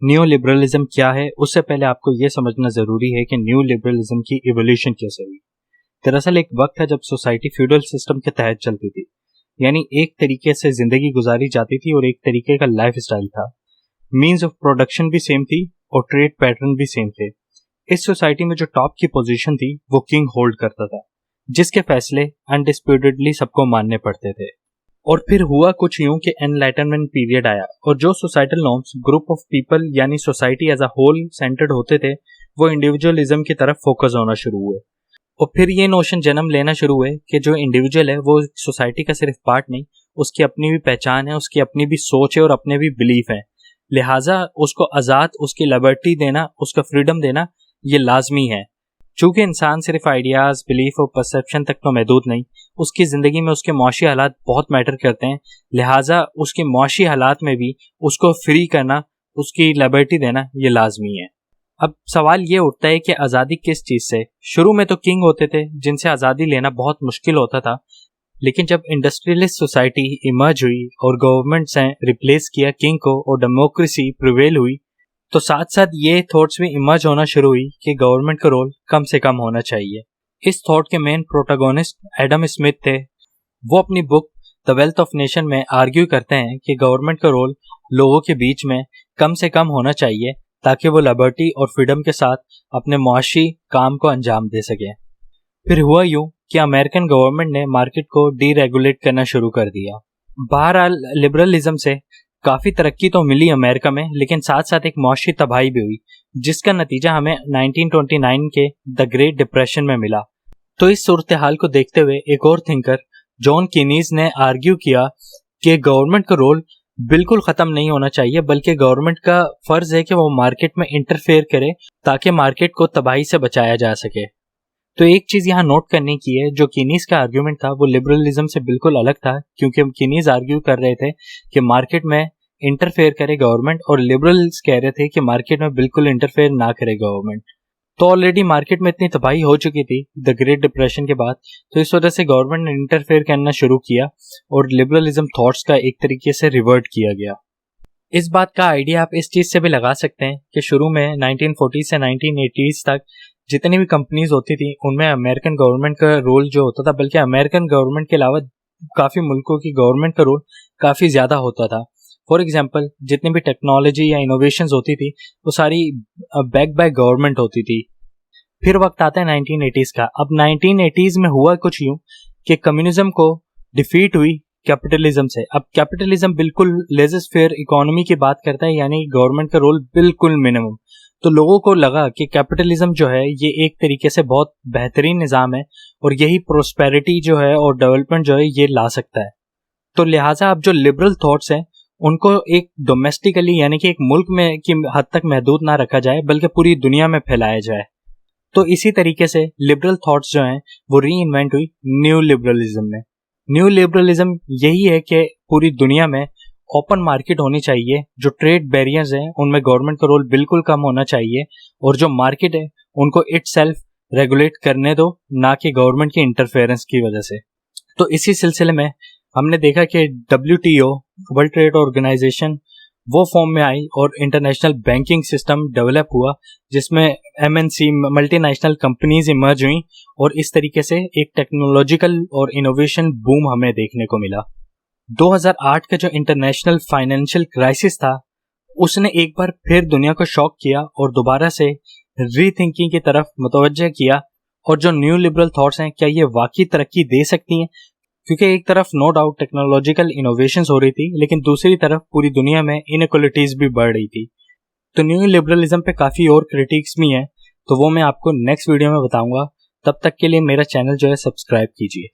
New liberalism क्या है उससे पहले आपको ये समझना ज़रूरी है कि न्यू लिबरलिज्म की इवोल्यूशन कैसे हुई। दरअसल एक वक्त था जब सोसाइटी फ्यूडल सिस्टम के तहत चलती थी, यानी एक तरीके से ज़िंदगी गुजारी जाती थी और एक तरीके का लाइफ स्टाइल था। मीन्स ऑफ प्रोडक्शन भी सेम थी और ट्रेड पैटर्न भी सेम थे। इस सोसाइटी में जो टॉप की पोजीशन थी वो किंग होल्ड करता था, जिसके फैसले अनडिस्प्यूटेडली सबको मानने पड़ते थे। और फिर हुआ कुछ यूं कि एनलाइटनमेंट पीरियड आया और जो societal norms group of people यानी society as a whole centred होते थे वो इंडिविजुअलिज्म की तरफ फोकस होना शुरू हुए। और फिर ये नोशन जन्म लेना शुरू हुए कि जो इंडिविजुअल है वो सोसाइटी का सिर्फ पार्ट नहीं, उसकी अपनी भी पहचान है, उसकी अपनी भी सोच है और अपने भी बिलीफ है। लिहाजा उसको आज़ाद, उसकी लिबर्टी देना, उसका फ्रीडम देना ये लाजमी है। चूंकि इंसान सिर्फ आइडियाज, बिलीफ और परसेप्शन तक तो महदूद नहीं, उसकी ज़िंदगी में उसके मुआशी हालात बहुत मैटर करते हैं। लिहाजा उसके मुआशी हालात में भी उसको फ्री करना, उसकी लिबर्टी देना ये लाजमी है। अब सवाल ये उठता है कि आज़ादी किस चीज़ से? शुरू में तो किंग होते थे जिनसे आज़ादी लेना बहुत मुश्किल होता था, लेकिन जब इंडस्ट्रियलिस्ट सोसाइटी इमर्ज हुई और गवर्नमेंट्स ने रिप्लेस किया किंग को और डेमोक्रेसी प्रिवेल हुई, तो साथ साथ ये थॉट्स भी इमर्ज होना शुरू हुई कि गवर्नमेंट का रोल कम से कम होना चाहिए। इस थॉट के मेन प्रोटोगोनिस्ट एडम स्मिथ थे। वो अपनी book the wealth of nation में आर्ग्यू करते हैं कि गवर्नमेंट का रोल लोगों के बीच में कम से कम होना चाहिए ताकि वो लिबर्टी और फ्रीडम के साथ अपने मुआशी काम को अंजाम दे सके। फिर हुआ यूं कि अमेरिकन गवर्नमेंट ने मार्केट को डीरेगुलेट करना शुरू कर दिया। बहरहाल लिबरलिज्म से काफ़ी तरक्की तो मिली अमेरिका में, लेकिन साथ साथ एक मुआशी तबाही भी हुई जिसका नतीजा हमें 1929 के द ग्रेट डिप्रेशन में मिला। तो इस सूरत हाल को देखते हुए एक और थिंकर जॉन कीनीज ने आर्ग्यू किया कि गवर्नमेंट का रोल बिल्कुल ख़त्म नहीं होना चाहिए, बल्कि गवर्नमेंट का फ़र्ज़ है कि वो मार्केट में इंटरफेयर करे ताकि मार्केट को तबाही से बचाया जा सके। तो एक चीज़ यहाँ नोट करने की है, जो कीनीज का आर्ग्यूमेंट था वो लिबरलिज्म से बिल्कुल अलग था, क्योंकि कीनीज आर्ग्यू कर रहे थे कि मार्केट में इंटरफेयर करे गवर्नमेंट और लिबरल्स कह रहे थे कि मार्केट में बिल्कुल इंटरफेयर ना करे गवर्नमेंट। तो ऑलरेडी मार्केट में इतनी तबाही हो चुकी थी द ग्रेट डिप्रेशन के बाद, तो इस वजह से गवर्नमेंट ने इंटरफेयर करना शुरू किया और लिबरलिज्म थॉट्स का एक तरीके से रिवर्ट किया गया। इस बात का आइडिया आप इस चीज़ से भी लगा सकते हैं कि शुरू में 1940 से 1980s तक जितनी भी कंपनीज होती थी उनमें अमेरिकन गवर्नमेंट का रोल जो होता था, बल्कि अमेरिकन गवर्नमेंट के अलावा काफ़ी मुल्कों की गवर्नमेंट का रोल काफ़ी ज़्यादा होता था। फॉर एग्जांपल जितनी भी टेक्नोलॉजी या इनोवेशंस होती थी वो सारी बैक बाय गवर्नमेंट होती थी। फिर वक्त आता है 1980s का। अब 1980s में हुआ कुछ यूं कि कम्युनिज्म को डिफीट हुई कैपिटलिज्म से। अब कैपिटलिज्म बिल्कुल लेजर फेयर इकोनॉमी की बात करता है, यानी गवर्नमेंट का रोल बिल्कुल मिनिमम। तो लोगों को लगा कि कैपिटलिज्म जो है ये एक तरीके से बहुत बेहतरीन निज़ाम है और यही प्रोस्पेरिटी जो है और डेवलपमेंट जो है ये ला सकता है। तो लिहाजा अब जो लिबरल थॉट्स हैं उनको एक डोमेस्टिकली यानी कि एक मुल्क में की हद तक महदूद ना रखा जाए, बल्कि पूरी दुनिया में फैलाया जाए। तो इसी तरीके से लिबरल थॉट्स जो हैं वो री इन्वेंट हुई न्यू लिबरलिज्म में। न्यू लिबरलिज्म यही है कि पूरी दुनिया में ओपन मार्केट होनी चाहिए, जो ट्रेड बैरियर्स हैं उनमें गवर्नमेंट का रोल बिल्कुल कम होना चाहिए और जो मार्केट है उनको इटसेल्फ रेगुलेट करने दो, ना कि गवर्नमेंट की इंटरफेरेंस की वजह से। तो इसी सिलसिले में हमने देखा कि WTO वर्ल्ड ट्रेड ऑर्गेनाइजेशन वो फॉर्म में आई और इंटरनेशनल बैंकिंग सिस्टम डेवलप हुआ, जिसमें MNC मल्टीनेशनल कंपनीज इमर्ज हुई और इस तरीके से एक टेक्नोलॉजिकल और इनोवेशन बूम हमें देखने को मिला। 2008 का जो इंटरनेशनल फाइनेंशियल क्राइसिस था उसने एक बार फिर दुनिया को शॉक किया और दोबारा से रीथिंकिंग की तरफ मुतवज्जह किया। और जो न्यू लिबरल थॉट्स हैं क्या ये वाकई तरक्की दे सकती हैं? क्योंकि एक तरफ नो डाउट टेक्नोलॉजिकल इनोवेशंस हो रही थी, लेकिन दूसरी तरफ पूरी दुनिया में इनइक्वालिटीज भी बढ़ रही थी। तो न्यू लिबरलिज्म पे काफ़ी और क्रिटिक्स भी हैं, तो वो मैं आपको नेक्स्ट वीडियो में बताऊंगा। तब तक के लिए मेरा चैनल जो है सब्सक्राइब कीजिए।